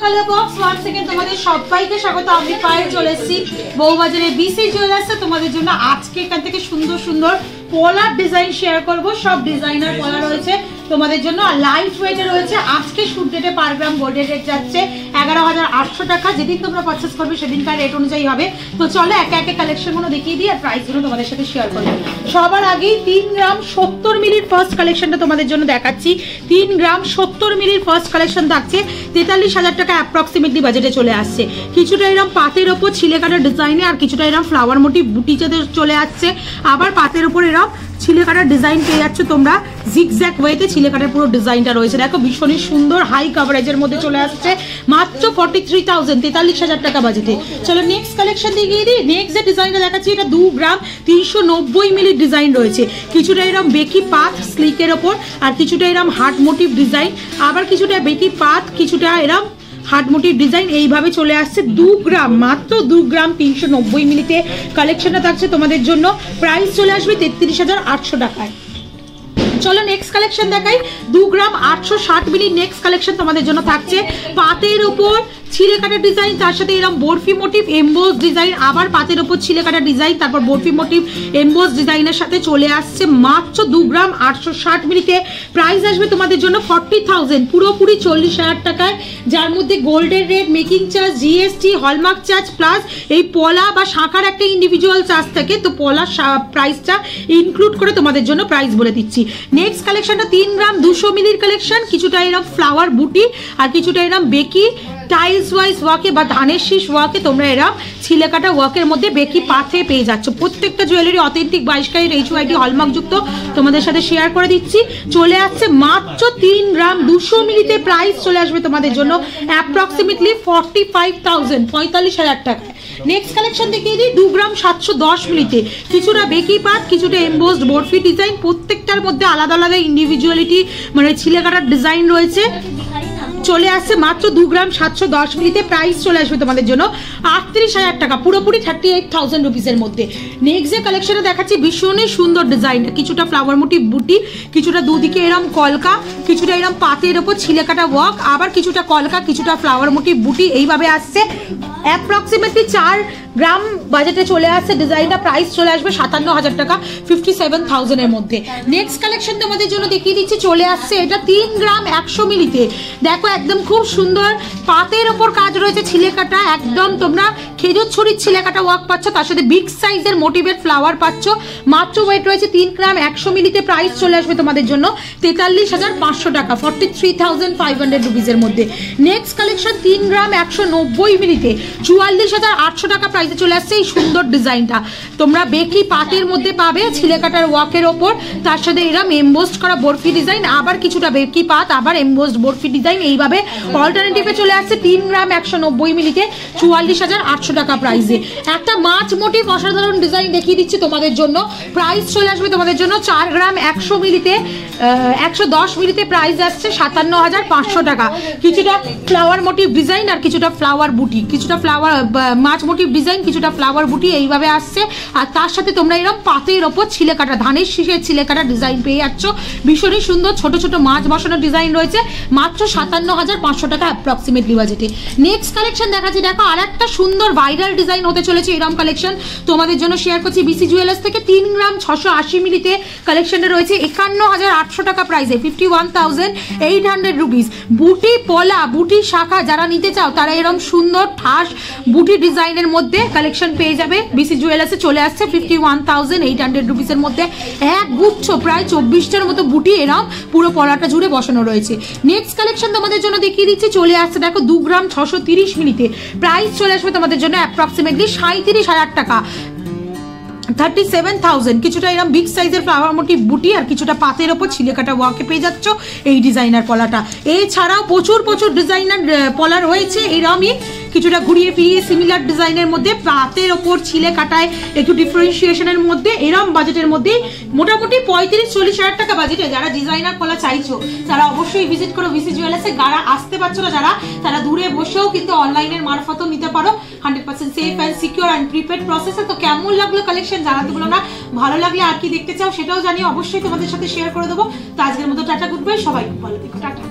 Colour box one second তোমাদের সবাইকে স্বাগত। আমি পায়ে চলে এসেছি বউবাজারে বিসি জুয়েলার্সে তোমাদের জন্য। আজকে এখান থেকে সুন্দর সুন্দর পলার ডিজাইন শেয়ার করব। সব ডিজাইনার পলা রয়েছে তোমাদের জন্য, আর লাইট ওয়েটে রয়েছে। আজকে শুট ডেটে পার গ্রাম গোল্ডের রেট যাচ্ছে 11,800 টাকা। যেদিন তোমরা পারচেস করবে সেদিনকার রেট অনুযায়ী হবে। তো চলো একে একে কালেকশনগুলো দেখিয়ে দিই আর প্রাইসগুলো তোমাদের সাথে শেয়ার করবো। সবার আগেই 3 গ্রাম 70 মিলির ফার্স্ট কালেকশনটা তোমাদের জন্য দেখাচ্ছি। 3 গ্রাম 70 মিলির ফার্স্ট কালেকশন থাকছে 43,000 টাকা অ্যাপ্রক্সিমেটলি বাজেটে চলে আসছে। কিছুটা এরকম পাতের ওপর ছিলে কাটা ডিজাইনে, আর কিছুটা এরকম ফ্লাওয়ার মোটিভ বুটিচাতে চলে আসছে। আবার পাতের ওপর এরকম ছিলে কাটার ডিজাইন পেয়ে যাচ্ছ তোমরা। জিগজ্যাগ ওয়েতে ছিলে কাটার পুরো ডিজাইনটা রয়েছে। দেখো ভীষণই সুন্দর হাই কভারেজের মধ্যে চলে আসছে মাত্র 43,000 43,000 টাকা বাজেটে। চলো নেক্সট কালেকশন দেখিয়ে দিই। নেক্সট যে ডিজাইনটা দেখাচ্ছি এটা 2 গ্রাম 390 মিলির ডিজাইন রয়েছে। কিছুটা এরকম বেকি পাত স্লিকের ওপর, আর কিছুটা এরকম হার্ট মোটিভ ডিজাইন, আবার কিছুটা বেকি পাত, কিছুটা এরকম হার্ট মোটিভ ডিজাইন এইভাবে চলে আসছে। 2 গ্রাম মাত্র 2 গ্রাম 390 মিলিতে কালেকশনটা থাকছে তোমাদের জন্য। প্রাইস চলে আসবে 33,800 টাকায়। চলো নেক্সট কালেকশন দেখাই। 2 গ্রাম 860 মিলি নেক্সট কালেকশন তোমাদের জন্য থাকছে পাতের ওপর ছিলে কাটা ডিজাইন, তার সাথে এরকম বরফি মোটিভ এমবোস ডিজাইন, আবার পাতের ওপর ছিলে কাটা ডিজাইন, তারপর বরফি মোটিভ এমবোস ডিজাইনের সাথে চলে আসছে মাত্র 2 গ্রাম 860 মিলিতে। প্রাইস আসবে তোমাদের জন্য 40,000 পুরোপুরি 40,000 টাকায়, যার মধ্যে গোল্ডের rate, making charge, GST, hallmark charge plus এই পলা বা শাঁখার একটা ইন্ডিভিজুয়াল চার্জ থাকে। তো পলার প্রাইসটা ইনক্লুড করে তোমাদের জন্য প্রাইস বলে দিচ্ছি। নেক্সট কালেকশনটা 3 গ্রাম 200 মিলির কালেকশন। কিছুটা এরকম ফ্লাওয়ার বুটি আর কিছুটা এরকম বেকি টাইলস ওয়াইজ ওয়ার্কে বা ধানের শীষ ওয়ার্কে তোমরা এরকম ছিলে কাটা ওয়ার্কের মধ্যে বেকি পাথে পেয়ে যাচ্ছ। প্রত্যেকটা jewellery authentic 22 carat HYD hallmark যুক্ত তোমাদের সাথে শেয়ার করে দিচ্ছি। চলে আসছে মাত্র 3 গ্রাম 200 মিলিতে। প্রাইস চলে আসবে তোমাদের জন্য অ্যাপ্রক্সিমেটলি 45,000 45,000 টাকায়। নেক্সট কালেকশন দেখিয়ে দিই 2 গ্রাম 710 মিলিতে। কিছুটা বেকি পাত, কিছুটা এমবোসড বরফি ডিজাইন, প্রত্যেকটার মধ্যে আলাদা আলাদা ইন্ডিভিজুয়ালিটি মানে ছিলে কাটার ডিজাইন রয়েছে। চলে আসছে মাত্র 2 গ্রাম 710 মিলিতে। প্রাইস চলে আসবে তোমাদের জন্য 38,000 টাকা, পুরোপুরি 38,000 রুপিসের মধ্যে। নেক্সট যে কালেকশনটা দেখাচ্ছি ভীষণই সুন্দর ডিজাইন। কিছুটা ফ্লাওয়ার মোটিভ বুটি, কিছুটা দুদিকে এরম কলকা, কিছুটা এরম পাতের ওপর ছিলে কাটা ওয়ার্ক, আবার কিছুটা কলকা, কিছুটা ফ্লাওয়ার মোটিভ বুটি এইভাবে আসছে। অ্যাপ্রক্সিমেটলি 4 গ্রাম বাজেটে চলে আসছে ডিজাইনটা। প্রাইস চলে আসবে 57,000 টাকা 57,000 এর মধ্যে। নেক্সট কালেকশন তোমাদের জন্য দেখিয়ে দিচ্ছি। চলে আসছে এটা 3 গ্রাম 100 মিলিতে। দেখো একদম খুব সুন্দর পাতের ওপর কাজ রয়েছে ছিলে কাটা, একদম তোমরা খেজুর ছড়ির ছিলে কাটা ওয়ার্ক পাচ্ছ, তার সাথে বিগ সাইজের মোটিভের ফ্লাওয়ার পাচ্ছ। মাত্র ওয়েট রয়েছে 3 গ্রাম 100 মিলিতে। প্রাইস চলে আসবে তোমাদের জন্য 43,500 টাকা 43,500 রুপিসের মধ্যে। নেক্সট কালেকশন 3 গ্রাম 190 মিলিতে 44,800 টাকা প্রাইসে চলে আসছে এই সুন্দর ডিজাইনটা। তোমরা বেকি পাতের মধ্যে পাবে ছিলে কাটার ওয়ার্কের ওপর, তার সাথে এরকম এমবোসড করা বরফি ডিজাইন, আবার কিছুটা বেকি পাত, আবার এমবোসড বরফি ডিজাইন এইভাবে অল্টারনেটিভে চলে আসছে 3 গ্রাম 190 মিলিতে 44,800 টাকা প্রাইসে। একটা মাছ মোটিভ অসাধারণ ডিজাইন দেখিয়ে দিচ্ছি তোমাদের জন্য। প্রাইস চলে আসবে তোমাদের জন্য 4 গ্রাম 100 মিলিতে 110 মিলিতে। প্রাইস আসছে 57,500 টাকা। কিছুটা ফ্লাওয়ার মোটিভ ডিজাইন আর কিছুটা ফ্লাওয়ার বুটি, কিছুটা ফ্লাওয়ার মাছ মোটিভ ডিজাইন, কিছুটা ফ্লাওয়ার বুটি এইভাবে আসছে। আর তার সাথে তোমরা এরকম পাতের ওপর ছিলে কাটা ধানের শীষের ছিলে কাটা ডিজাইন পেয়ে যাচ্ছ। ভীষণই সুন্দর ছোট ছোট মাছ বসানোর ডিজাইন রয়েছে মাত্র 57,500 টাকা অ্যাপ্রক্সিমেটলি বাজেটে। নেক্সট কালেকশন দেখাচ্ছি। দেখো আর একটা সুন্দর ভাইরাল ডিজাইন হতে চলেছে এরকম কালেকশন তোমাদের জন্য শেয়ার করছি বিসি জুয়েলার্স থেকে। 3 গ্রাম 680 মিলিতে কালেকশনটা রয়েছে 51,800 টাকা প্রাইসে 51,800 রুপিস। বুটি পলা বুটি শাখা যারা নিতে চাও তারা এরকম সুন্দর ঠাস বুটি ডিজাইনের মধ্যে কালেকশন পেয়ে যাবে বিসি জুয়েলার্সে। চলে আসছে 51,800 রুপিসের মধ্যে। এক গুচ্ছ প্রায় 24টার মতো বুটি এরকম পুরো পলাটা জুড়ে বসানো রয়েছে। নেক্সট কালেকশন তোমাদের জন্য দেখিয়ে দিচ্ছি। চলে আসছে দেখো 2 গ্রাম 630 মিলিতে। প্রাইস চলে আসবে তোমাদের জন্য অ্যাপ্রক্সিমেটলি 37,000 টাকা 37,000। কিছুটা এরকম বিগ সাইজের ফ্লাওয়ার মোটিভ বুটি আর কিছুটা পাতের ওপর ছিলে কাটা ওয়ার্কে পেয়ে যাচ্ছ এই ডিজাইনার পলাটা। এছাড়াও প্রচুর ডিজাইনার পলা রয়েছে এরকমই কিছুটা ঘুরিয়ে ফিরিয়ে সিমিলার ডিজাইনের মধ্যে পাতের ওপর ছিলে কাটায় একটু ডিফারেন্সিয়েশনের মধ্যে এরম বাজেটের মধ্যে মোটামুটি 35-40,000 টাকা বাজেটে যারা ডিজাইনার পলা চাইছো তারা অবশ্যই ভিজিট করো বিসি জুয়েলার্সে। যারা আসতে পারছো না যারা তারা দূরে বসেও কিন্তু অনলাইনের মারফতও নিতে পারো 100% safe and secure and prepaid প্রসেসে। তো কেমন লাগলো কালেকশন জানাতে বলো না, ভালো লাগলে আর কি দেখতে চাও সেটাও জানিয়ে অবশ্যই তোমাদের সাথে শেয়ার করে দেবো। তো আজকের মতো টাটা, গুড বাই, সবাই খুব ভালো থেকো, টাটা।